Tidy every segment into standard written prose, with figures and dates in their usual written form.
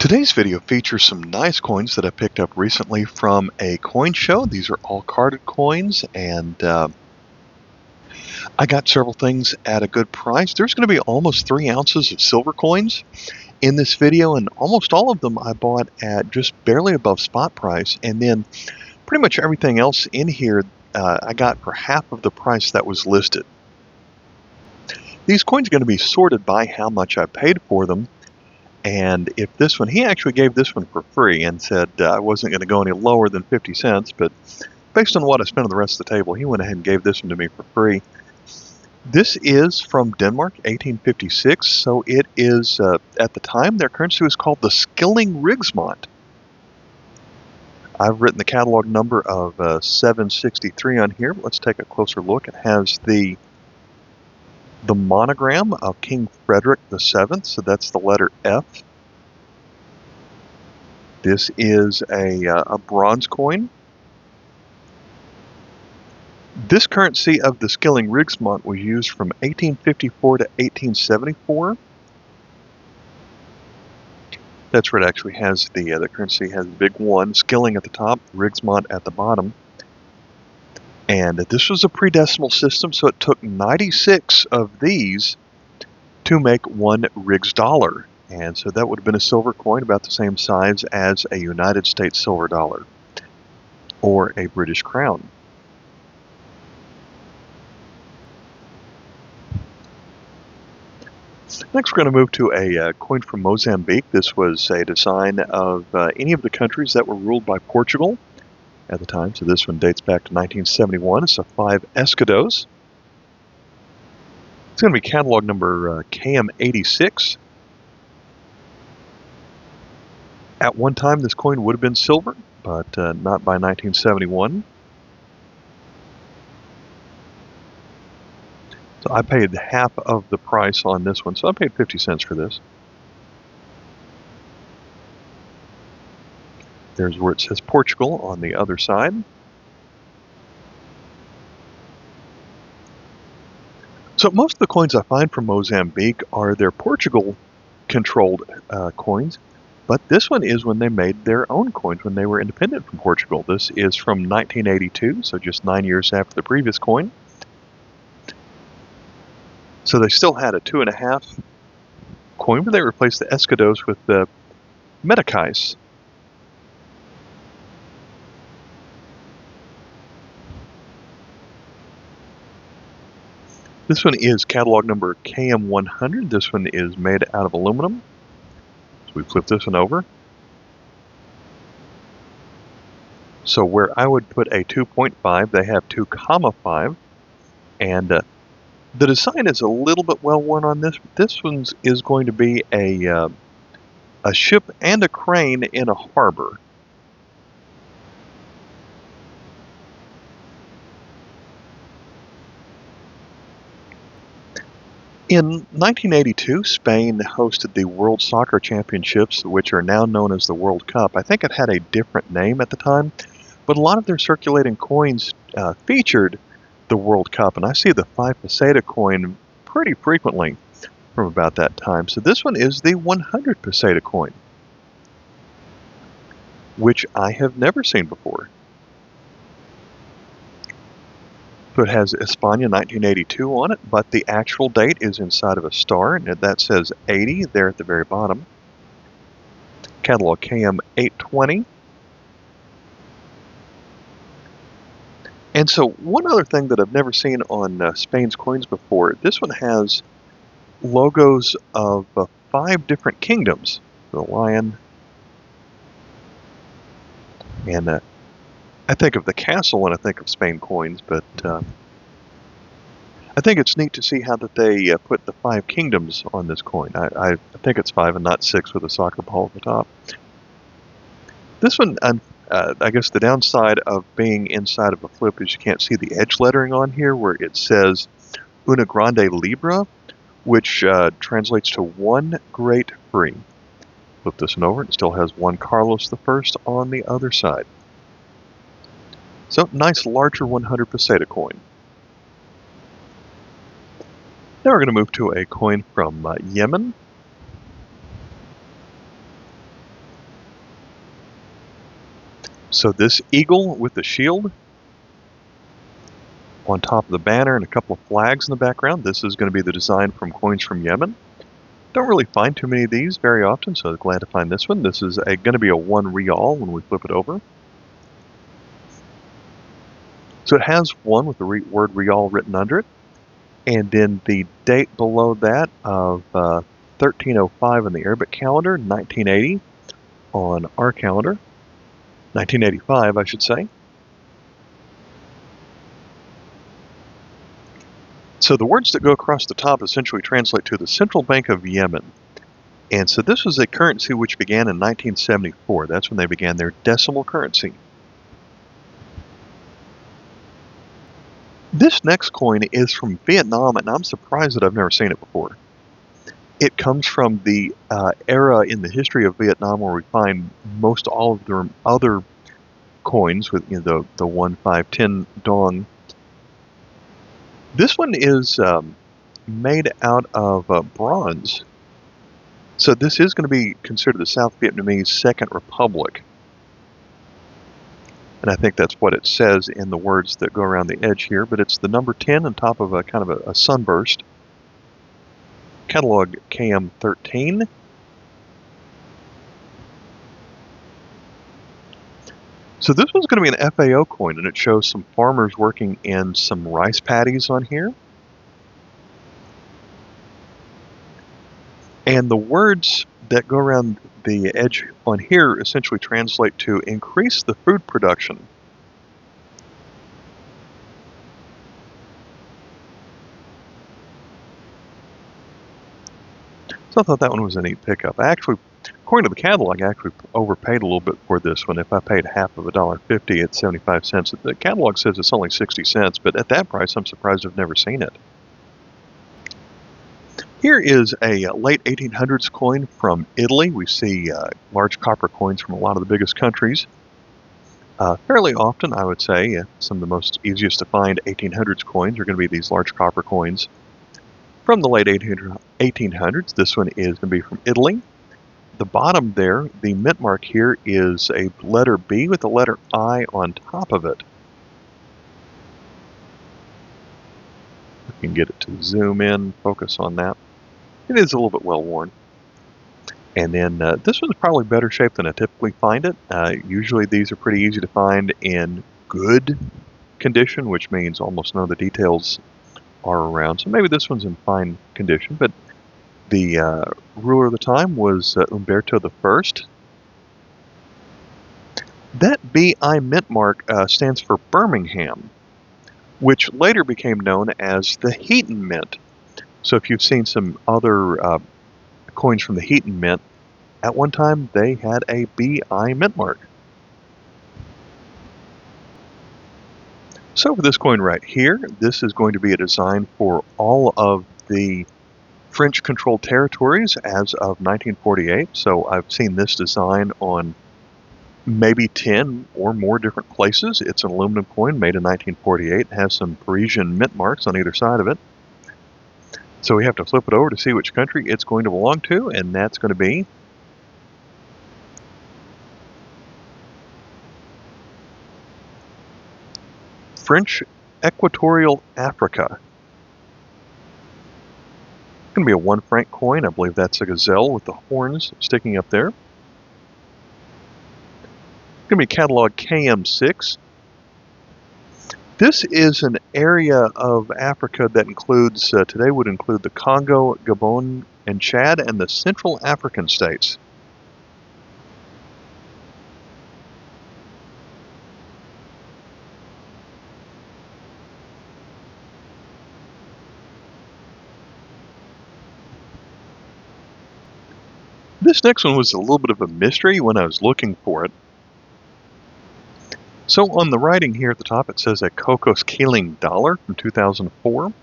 Today's video features some nice coins that I picked up recently from a coin show. These are all carded coins, and I got several things at a good price. There's going to be almost 3 ounces of silver coins in this video, and almost all of them I bought at just barely above spot price, and then pretty much everything else in here I got for half of the price that was listed. These coins are going to be sorted by how much I paid for them. And if this one, he actually gave this one for free and said I wasn't going to go any lower than 50 cents, but based on what I spent on the rest of the table, he went ahead and gave this one to me for free. This is from Denmark, 1856, so it is, at the time, their currency was called the Skilling Rigsmont. I've written the catalog number of 763 on here. Let's take a closer look. It has the monogram of King Frederick VII, so that's the letter F. This is a bronze coin. This currency of the Skilling Rigsmont was used from 1854 to 1874. That's where it actually has the currency has the big one, Skilling at the top, Rigsmont at the bottom. And this was a pre-decimal system, so it took 96 of these to make one Rigs dollar. And so that would have been a silver coin about the same size as a United States silver dollar or a British crown. Next, we're going to move to a coin from Mozambique. This was a design of any of the countries that were ruled by Portugal at the time. So this one dates back to 1971. It's a 5 escudos. It's going to be catalog number KM86. At one time, this coin would have been silver, but not by 1971. So I paid half of the price on this one, so I paid 50 cents for this. There's where it says Portugal on the other side. So most of the coins I find from Mozambique are their Portugal-controlled coins, but this one is when they made their own coins, when they were independent from Portugal. This is from 1982, so just 9 years after the previous coin. So they still had a 2.5 coin, but they replaced the escudos with the meticais. This one is catalog number KM100. This one is made out of aluminum. So we flip this one over. So where I would put a 2.5, they have 2.5. And the design is a little bit well worn on this. This one is going to be a ship and a crane in a harbor. In 1982, Spain hosted the World Soccer Championships, which are now known as the World Cup. I think it had a different name at the time, but a lot of their circulating coins featured the World Cup, and I see the 5 peseta coin pretty frequently from about that time. So this one is the 100 peseta coin, which I have never seen before. So it has España 1982 on it, but the actual date is inside of a star, and that says 80 there at the very bottom. Catalog KM 820. And so one other thing that I've never seen on Spain's coins before, this one has logos of 5 different kingdoms. The lion, and I think of the castle when I think of Spain coins, but I think it's neat to see how that they put the 5 kingdoms on this coin. I think it's 5 and not 6 with a soccer ball at the top. This one, I guess the downside of being inside of a flip is you can't see the edge lettering on here where it says Una Grande Libra, which translates to one great free. Flip this one over, it still has one Carlos I on the other side. So, nice larger 100 peseta coin. Now we're going to move to a coin from Yemen. So this eagle with the shield on top of the banner and a couple of flags in the background, this is going to be the design from coins from Yemen. Don't really find too many of these very often, so glad to find this one. This is going to be a 1 rial when we flip it over. So it has 1 with the word rial written under it, and then the date below that of 1305 on the Arabic calendar, 1980 on our calendar, 1985 I should say. So the words that go across the top essentially translate to the Central Bank of Yemen. And so this was a currency which began in 1974. That's when they began their decimal currency. This next coin is from Vietnam, and I'm surprised that I've never seen it before. It comes from the era in the history of Vietnam where we find most all of the other coins with the 1, 5, 10 dong. This one is made out of bronze. So this is going to be considered the South Vietnamese Second Republic. And I think that's what it says in the words that go around the edge here, but it's the number 10 on top of a kind of a sunburst. Catalog KM13. So this one's going to be an FAO coin, and it shows some farmers working in some rice paddies on here. And the words that go around the edge on here essentially translate to increase the food production. So I thought that one was a neat pickup. According to the catalog, I actually overpaid a little bit for this one. If I paid half of $1.50 at 75 cents, the catalog says it's only 60 cents, but at that price, I'm surprised I've never seen it. Here is a late 1800s coin from Italy. We see large copper coins from a lot of the biggest countries. Fairly often, I would say, some of the most easiest to find 1800s coins are going to be these large copper coins from the late 1800s. This one is going to be from Italy. The bottom there, the mint mark here, is a letter B with the letter I on top of it. We can get it to zoom in, focus on that. It is a little bit well worn. And then this one's probably better shape than I typically find it. Usually these are pretty easy to find in good condition, which means almost none of the details are around. So maybe this one's in fine condition, but the ruler of the time was Umberto I. That BI mint mark stands for Birmingham, which later became known as the Heaton Mint. So if you've seen some other coins from the Heaton Mint, at one time they had a BI mint mark. So for this coin right here, this is going to be a design for all of the French-controlled territories as of 1948. So I've seen this design on maybe 10 or more different places. It's an aluminum coin made in 1948. It has some Parisian mint marks on either side of it. So we have to flip it over to see which country it's going to belong to, and that's going to be French Equatorial Africa. It's going to be a 1 franc coin. I believe that's a gazelle with the horns sticking up there. It's going to be catalog KM6. This is an area of Africa that includes, today would include the Congo, Gabon, and Chad, and the Central African states. This next one was a little bit of a mystery when I was looking for it. So on the writing here at the top, it says a Cocos Keeling dollar from 2004. If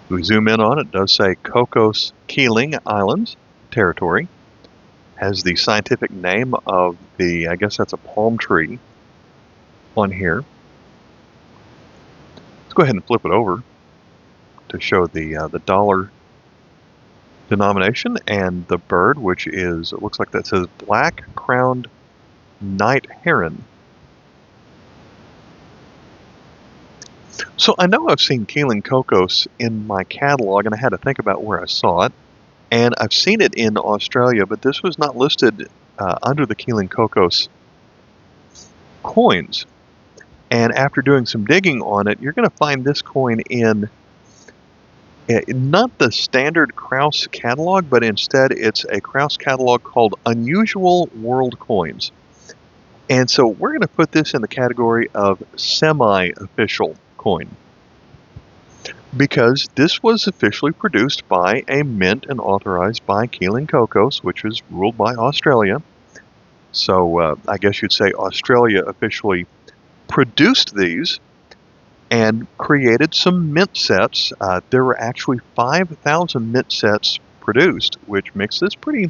we zoom in on it, it does say Cocos Keeling Islands territory. Has the scientific name of the, I guess that's a palm tree on here. Let's go ahead and flip it over to show the dollar denomination and the bird, which is, it looks like that says black-crowned night heron. So I know I've seen Keeling Cocos in my catalog, and I had to think about where I saw it. And I've seen it in Australia, but this was not listed under the Keeling Cocos coins. And after doing some digging on it, you're going to find this coin in not the standard Krause catalog, but instead it's a Krause catalog called Unusual World Coins. And so we're going to put this in the category of semi-official coin, because this was officially produced by a mint and authorized by Keeling Cocos, which is ruled by Australia. So I guess you'd say Australia officially produced these and created some mint sets. There were actually 5,000 mint sets produced, which makes this pretty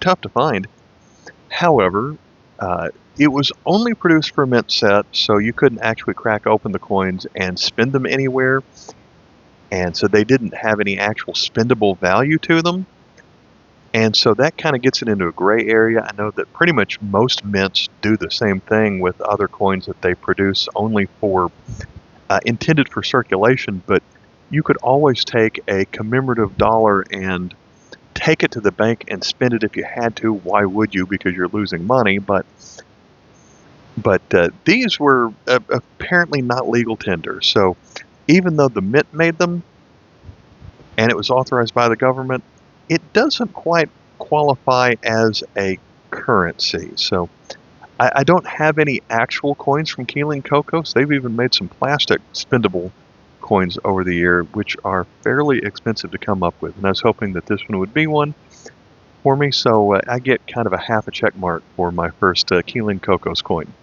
tough to find. However, it was only produced for a mint set, so you couldn't actually crack open the coins and spend them anywhere. And so they didn't have any actual spendable value to them. And so that kind of gets it into a gray area. I know that pretty much most mints do the same thing with other coins that they produce only for intended for circulation, but you could always take a commemorative dollar and take it to the bank and spend it if you had to. Why would you? Because you're losing money. But these were apparently not legal tender. So even though the mint made them and it was authorized by the government, it doesn't quite qualify as a currency. So I don't have any actual coins from Keeling Cocos. They've even made some plastic spendable coins over the year, which are fairly expensive to come up with. And I was hoping that this one would be one for me, so I get kind of a half a check mark for my first Keeling Cocos coin.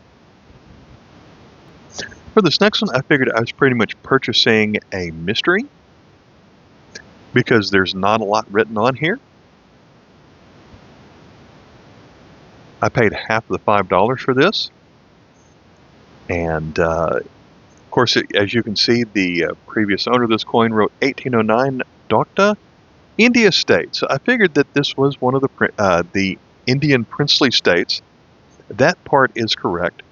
For this next one, I figured I was pretty much purchasing a mystery, because there's not a lot written on here. I paid half of the $5 for this. And, of course, as you can see, the previous owner of this coin wrote 1809 Docta, India State. So I figured that this was one of the Indian princely states. That part is correct.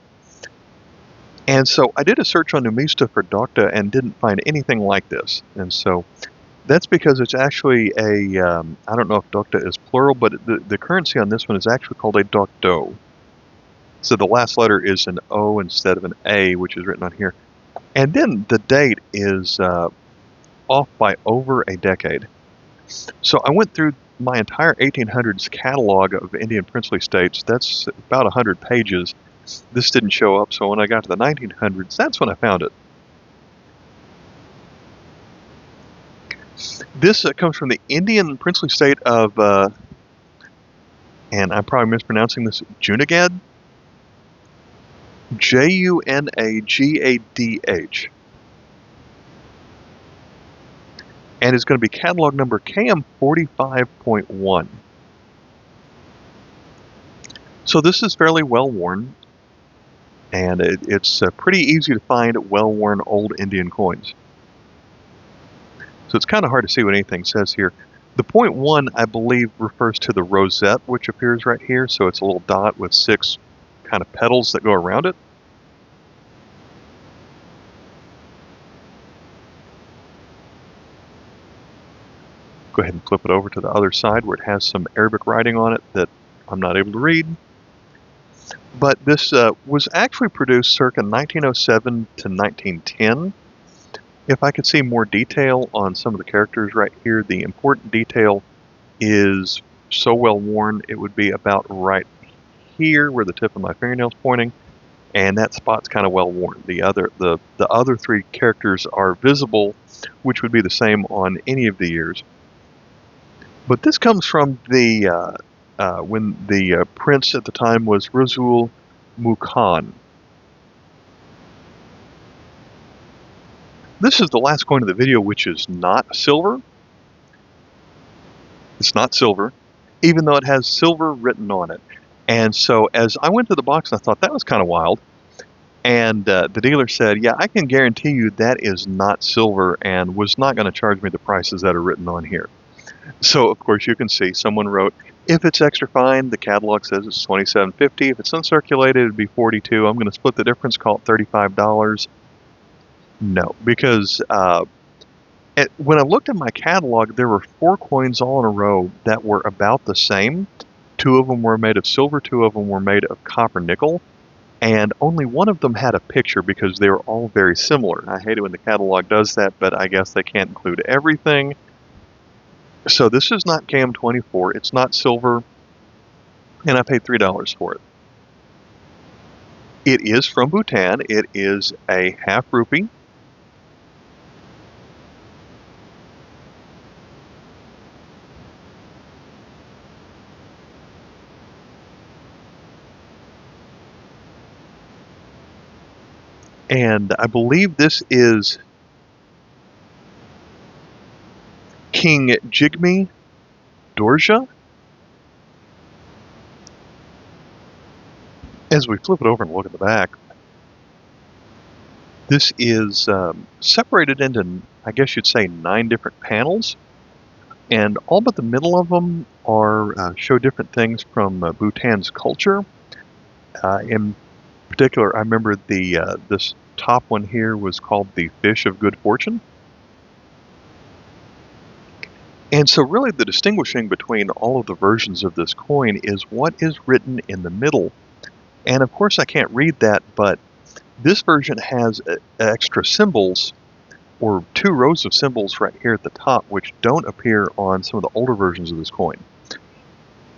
And so I did a search on Numista for Docta and didn't find anything like this. And so that's because it's actually a, I don't know if Docta is plural, but the currency on this one is actually called a Docto. So the last letter is an O instead of an A, which is written on here. And then the date is off by over a decade. So I went through my entire 1800s catalog of Indian princely states. That's about 100 pages. This didn't show up, so when I got to the 1900s, that's when I found it. This comes from the Indian princely state of, and I'm probably mispronouncing this, Junagadh? Junagadh. And it's going to be catalog number KM45.1. So this is fairly well worn, and it's pretty easy to find well-worn old Indian coins. So it's kind of hard to see what anything says here. The .1, I believe, refers to the rosette, which appears right here. So it's a little dot with 6 kind of petals that go around it. Go ahead and flip it over to the other side where it has some Arabic writing on it that I'm not able to read. But this was actually produced circa 1907 to 1910. If I could see more detail on some of the characters right here, the important detail is so well worn, it would be about right here where the tip of my fingernail's pointing, and that spot's kind of well worn. The other 3 characters are visible, which would be the same on any of the years. But this comes from the when the prince at the time was Rasul Mukhan. This is the last coin of the video, which is not silver. It's not silver, even though it has silver written on it. And so as I went to the box, I thought that was kind of wild. And the dealer said, yeah, I can guarantee you that is not silver, and was not going to charge me the prices that are written on here. So, of course, you can see someone wrote If it's extra fine, the catalog says it's $27.50. If it's uncirculated, it'd be $42. I'm going to split the difference, call it $35. No, because when I looked at my catalog, there were 4 coins all in a row that were about the same. 2 of them were made of silver, 2 of them were made of copper nickel, and only one of them had a picture because they were all very similar. I hate it when the catalog does that, but I guess they can't include everything. So this is not KM24, it's not silver, and I paid $3 for it. It is from Bhutan. It is a half rupee. And I believe this is King Jigme Dorje. As we flip it over and look at the back, this is separated into, I guess you'd say, 9 different panels, and all but the middle of them are show different things from Bhutan's culture. In particular, I remember this top one here was called the Fish of Good Fortune. And so really the distinguishing between all of the versions of this coin is what is written in the middle. And of course I can't read that, but this version has extra symbols, or 2 rows of symbols right here at the top, which don't appear on some of the older versions of this coin.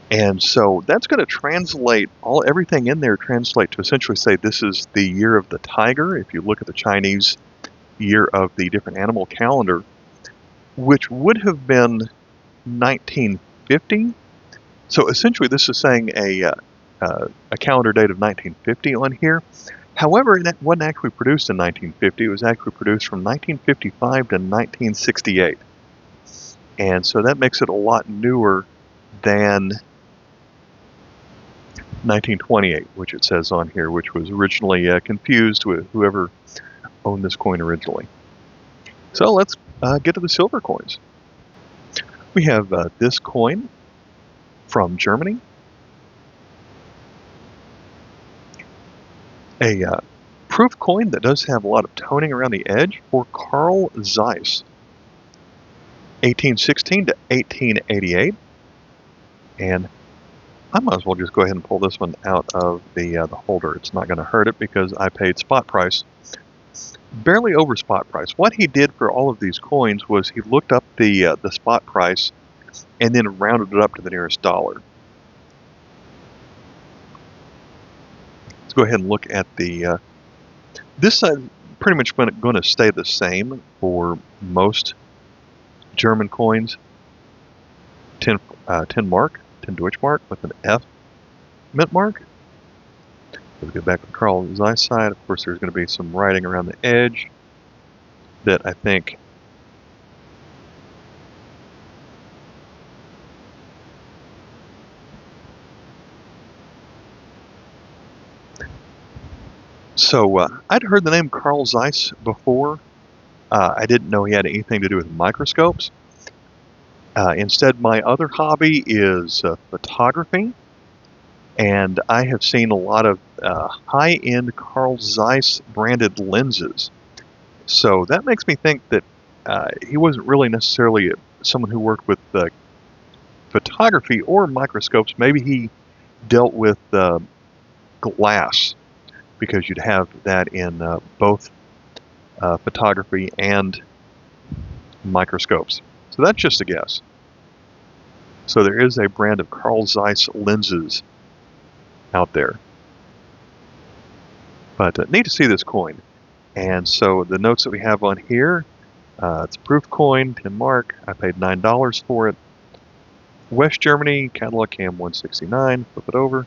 And so that's going to translate, everything in there translate to essentially say this is the year of the tiger, if you look at the Chinese year of the different animal calendar, which would have been 1950. So essentially this is saying a calendar date of 1950 on here. However, it wasn't actually produced in 1950. It was actually produced from 1955 to 1968. And so that makes it a lot newer than 1928, which it says on here, which was originally confused with whoever owned this coin originally. So let's get to the silver coins. We have this coin from Germany. A proof coin that does have a lot of toning around the edge for Carl Zeiss, 1816 to 1888. And I might as well just go ahead and pull this one out of the holder. It's not going to hurt it because I paid spot price, barely over spot price. What he did for all of these coins was he looked up the spot price and then rounded it up to the nearest dollar. Let's go ahead and look at the this side. Pretty much going to stay the same for most German coins. 10 mark, 10 Deutschmark with an F mint mark. Let's go back to the Carl Zeiss side. Of course, there's going to be some writing around the edge that I think so I'd heard the name Carl Zeiss before. I didn't know he had anything to do with microscopes. Instead, my other hobby is photography, and I have seen a lot of high-end Carl Zeiss branded lenses. So that makes me think that he wasn't really necessarily someone who worked with photography or microscopes. Maybe he dealt with glass, because you'd have that in both photography and microscopes. So that's just a guess. So there is a brand of Carl Zeiss lenses out there. But neat to see this coin. And so the notes that we have on here, it's a proof coin, 10 mark. I paid $9 for it. West Germany, catalog cam 169. Flip it over.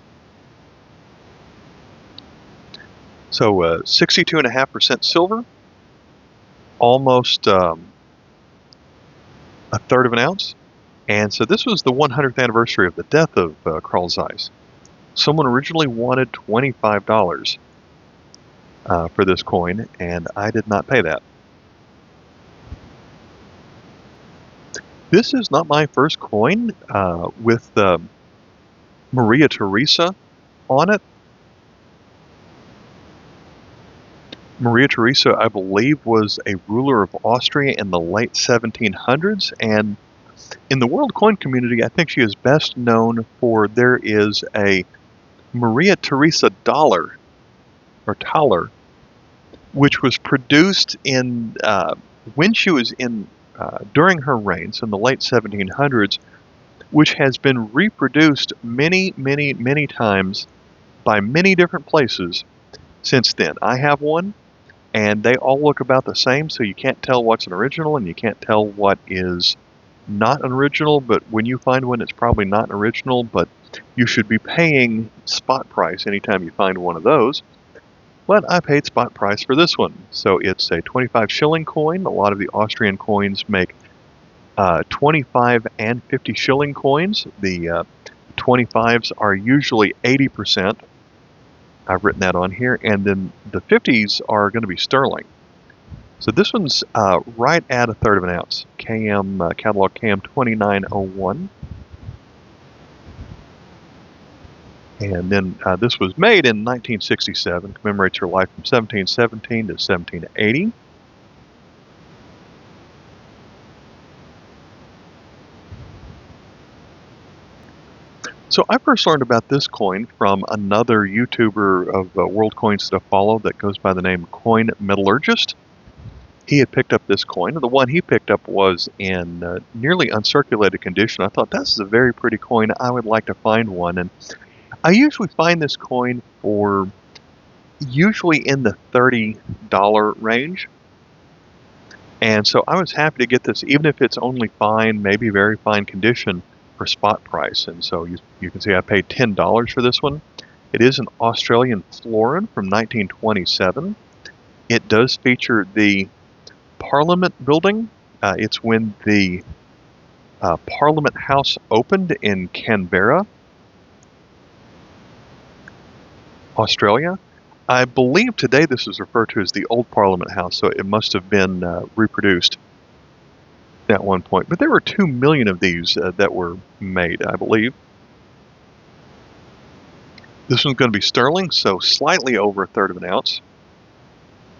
So 62.5% silver, almost a third of an ounce. And so this was the 100th anniversary of the death of Carl Zeiss. Someone originally wanted $25 for this coin, and I did not pay that. This is not my first coin with Maria Theresa on it. Maria Theresa, I believe, was a ruler of Austria in the late 1700s, and in the world coin community, I think she is best known for there is a Maria Theresa dollar, or thaler, which was produced in when she was in during her reigns in the late 1700s, which has been reproduced many, many, many times by many different places since then. I have one, and they all look about the same, so you can't tell what's an original and you can't tell what is not an original, but when you find one, it's probably not an original, but you should be paying spot price anytime you find one of those. But I paid spot price for this one. So it's a 25 shilling coin. A lot of the Austrian coins make 25 and 50 shilling coins. The 25s are usually 80%. I've written that on here. And then the 50s are going to be sterling. So this one's right at 1/3 of an ounce. KM, catalog KM 2901. And then this was made in 1967, commemorates her life from 1717 to 1780. So I first learned about this coin from another YouTuber of world coins to follow that goes by the name Coin Metallurgist. He had picked up this coin, and the one he picked up was in nearly uncirculated condition. I thought, this is a very pretty coin. I would like to find one. And I usually find this coin for usually in the $30 range. And so I was happy to get this, even if it's only fine, maybe very fine condition, for spot price. And so you can see I paid $10 for this one. It is an Australian Florin from 1927. It does feature the Parliament building. It's when the Parliament House opened in Canberra, Australia. I believe today this is referred to as the Old Parliament House, so it must have been reproduced at one point. But there were 2 million of these that were made, I believe. This one's going to be sterling, so slightly over 1/3 of an ounce.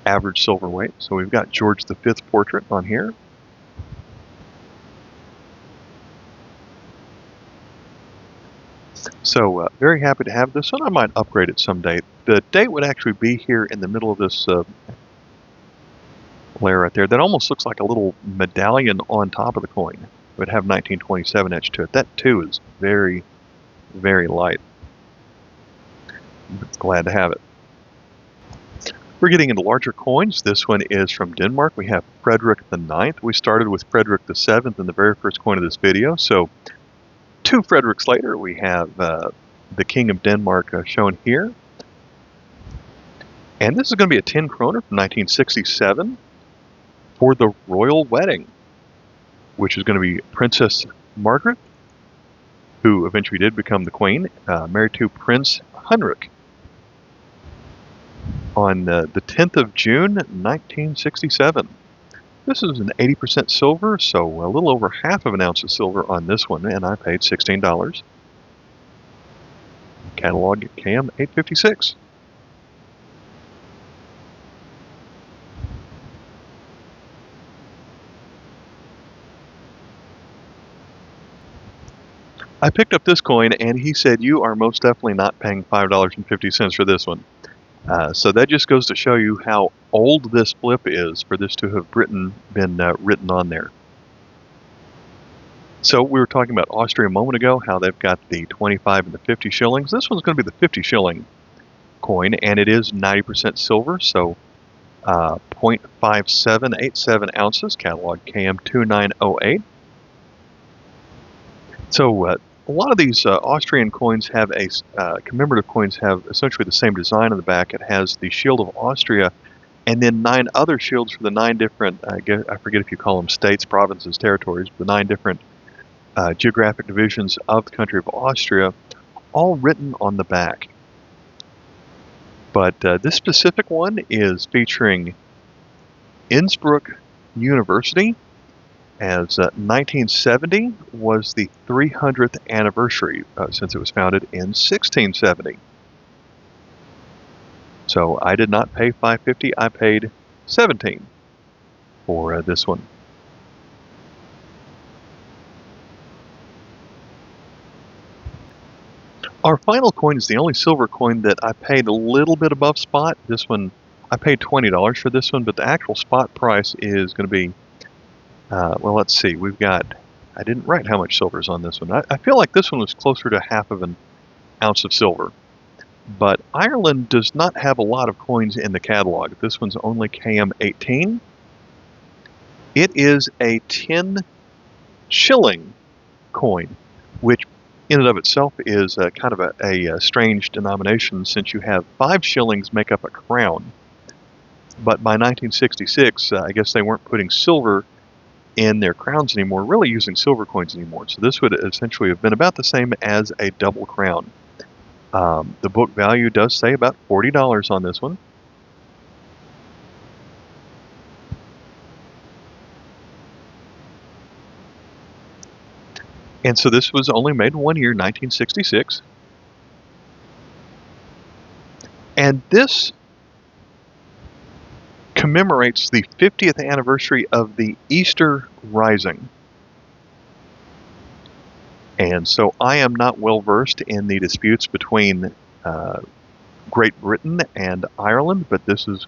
Average silver weight. So we've got George V portrait on here. So very happy to have this one. I might upgrade it someday. The date would actually be here in the middle of this layer right there. That almost looks like a little medallion on top of the coin. It would have 1927 etched to it. That too is very, very light. Glad to have it. We're getting into larger coins. This one is from Denmark. We have Frederick IX. We started with Frederick VII in the very first coin of this video. So 2 Fredericks later, we have the King of Denmark shown here. And this is going to be a 10 kroner from 1967 for the royal wedding, which is going to be Princess Margaret, who eventually did become the queen, married to Prince Heinrich on the 10th of June, 1967. This is an 80% silver, so a little over 1/2 of an ounce of silver on this one, and I paid $16. Catalog KM 856. I picked up this coin, and he said, you are most definitely not paying $5.50 for this one. So that just goes to show you how old this flip is for this to have been written on there. So we were talking about Austria a moment ago, how they've got the 25 and the 50 shillings. This one's going to be the 50 shilling coin, and it is 90% silver, so 0.5787 ounces, catalog KM 2908. So a lot of these Austrian coins have commemorative coins have essentially the same design on the back. It has the Shield of Austria and then 9 other shields for the 9 different, I forget if you call them states, provinces, territories, the 9 different geographic divisions of the country of Austria, all written on the back. But this specific one is featuring Innsbruck University, as 1970 was the 300th anniversary since it was founded in 1670. So I did not pay $5.50, I paid $17 for this one. Our final coin is the only silver coin that I paid a little bit above spot. This one, I paid $20 for this one, but the actual spot price is going to be, well, let's see. We've got, I didn't write how much silver is on this one. I feel like this one was closer to half of an ounce of silver. But Ireland does not have a lot of coins in the catalog. This one's only KM18. It is a 10 shilling coin, which in and of itself is kind of a strange denomination, since you have 5 shillings make up a crown. But by 1966, I guess they weren't putting silver in their crowns anymore, really using silver coins anymore. So this would essentially have been about the same as a double crown. The book value does say about $40 on this one. And so this was only made in 1 year, 1966. And this commemorates the 50th anniversary of the Easter Rising. And so I am not well versed in the disputes between Great Britain and Ireland, but this is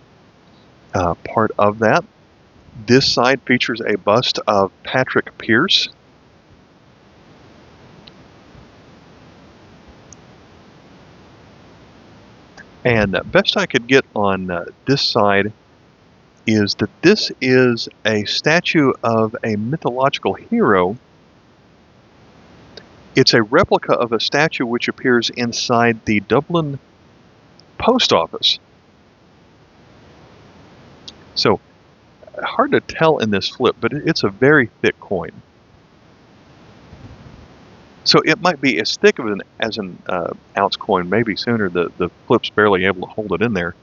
part of that. This side features a bust of Patrick Pearse. And best I could get on this side is that this is a statue of a mythological hero. It's a replica of a statue which appears inside the Dublin post office. So, hard to tell in this flip, but it's a very thick coin. So it might be as thick of as an ounce coin, maybe sooner. The flip's barely able to hold it in there.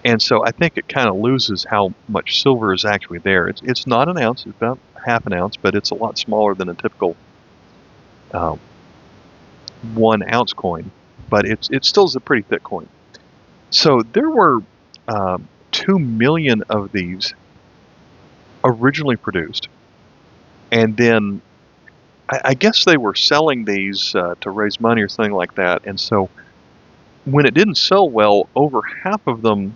And so I think it kind of loses how much silver is actually there. It's not an ounce, it's about half an ounce, but it's a lot smaller than a typical 1 ounce coin. But it still is a pretty thick coin. So there were 2 million of these originally produced. And then I guess they were selling these to raise money or something like that. And so when it didn't sell well, over half of them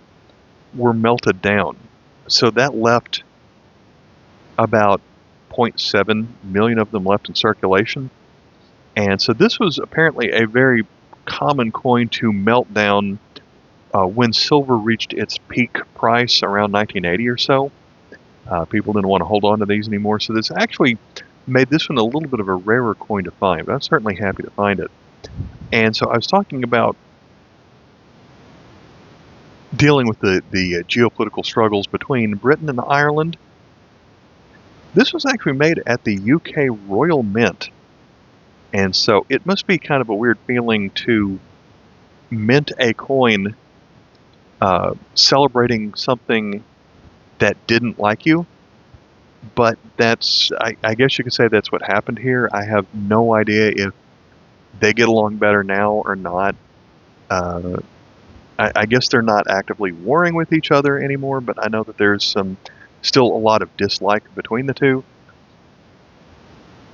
were melted down. So that left about 0.7 million of them left in circulation. And so this was apparently a very common coin to melt down when silver reached its peak price around 1980 or so. People didn't want to hold on to these anymore. So this actually made this one a little bit of a rarer coin to find, but I'm certainly happy to find it. And so I was talking about dealing with the geopolitical struggles between Britain and Ireland. This was actually made at the UK Royal Mint. And so it must be kind of a weird feeling to mint a coin celebrating something that didn't like you. But that's, I guess you could say that's what happened here. I have no idea if they get along better now or not. I guess they're not actively warring with each other anymore, but I know that there's still a lot of dislike between the two.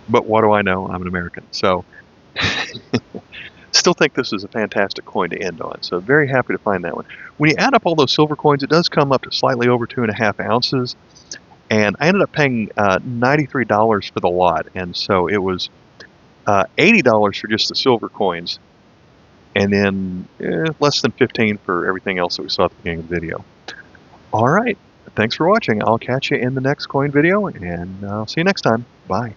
But what do I know? I'm an American. So still think this is a fantastic coin to end on. So very happy to find that one. When you add up all those silver coins, it does come up to slightly over 2.5 ounces. And I ended up paying $93 for the lot. And so it was $80 for just the silver coins. And then less than $15 for everything else that we saw at the beginning of the video. All right. Thanks for watching. I'll catch you in the next coin video, and I'll see you next time. Bye.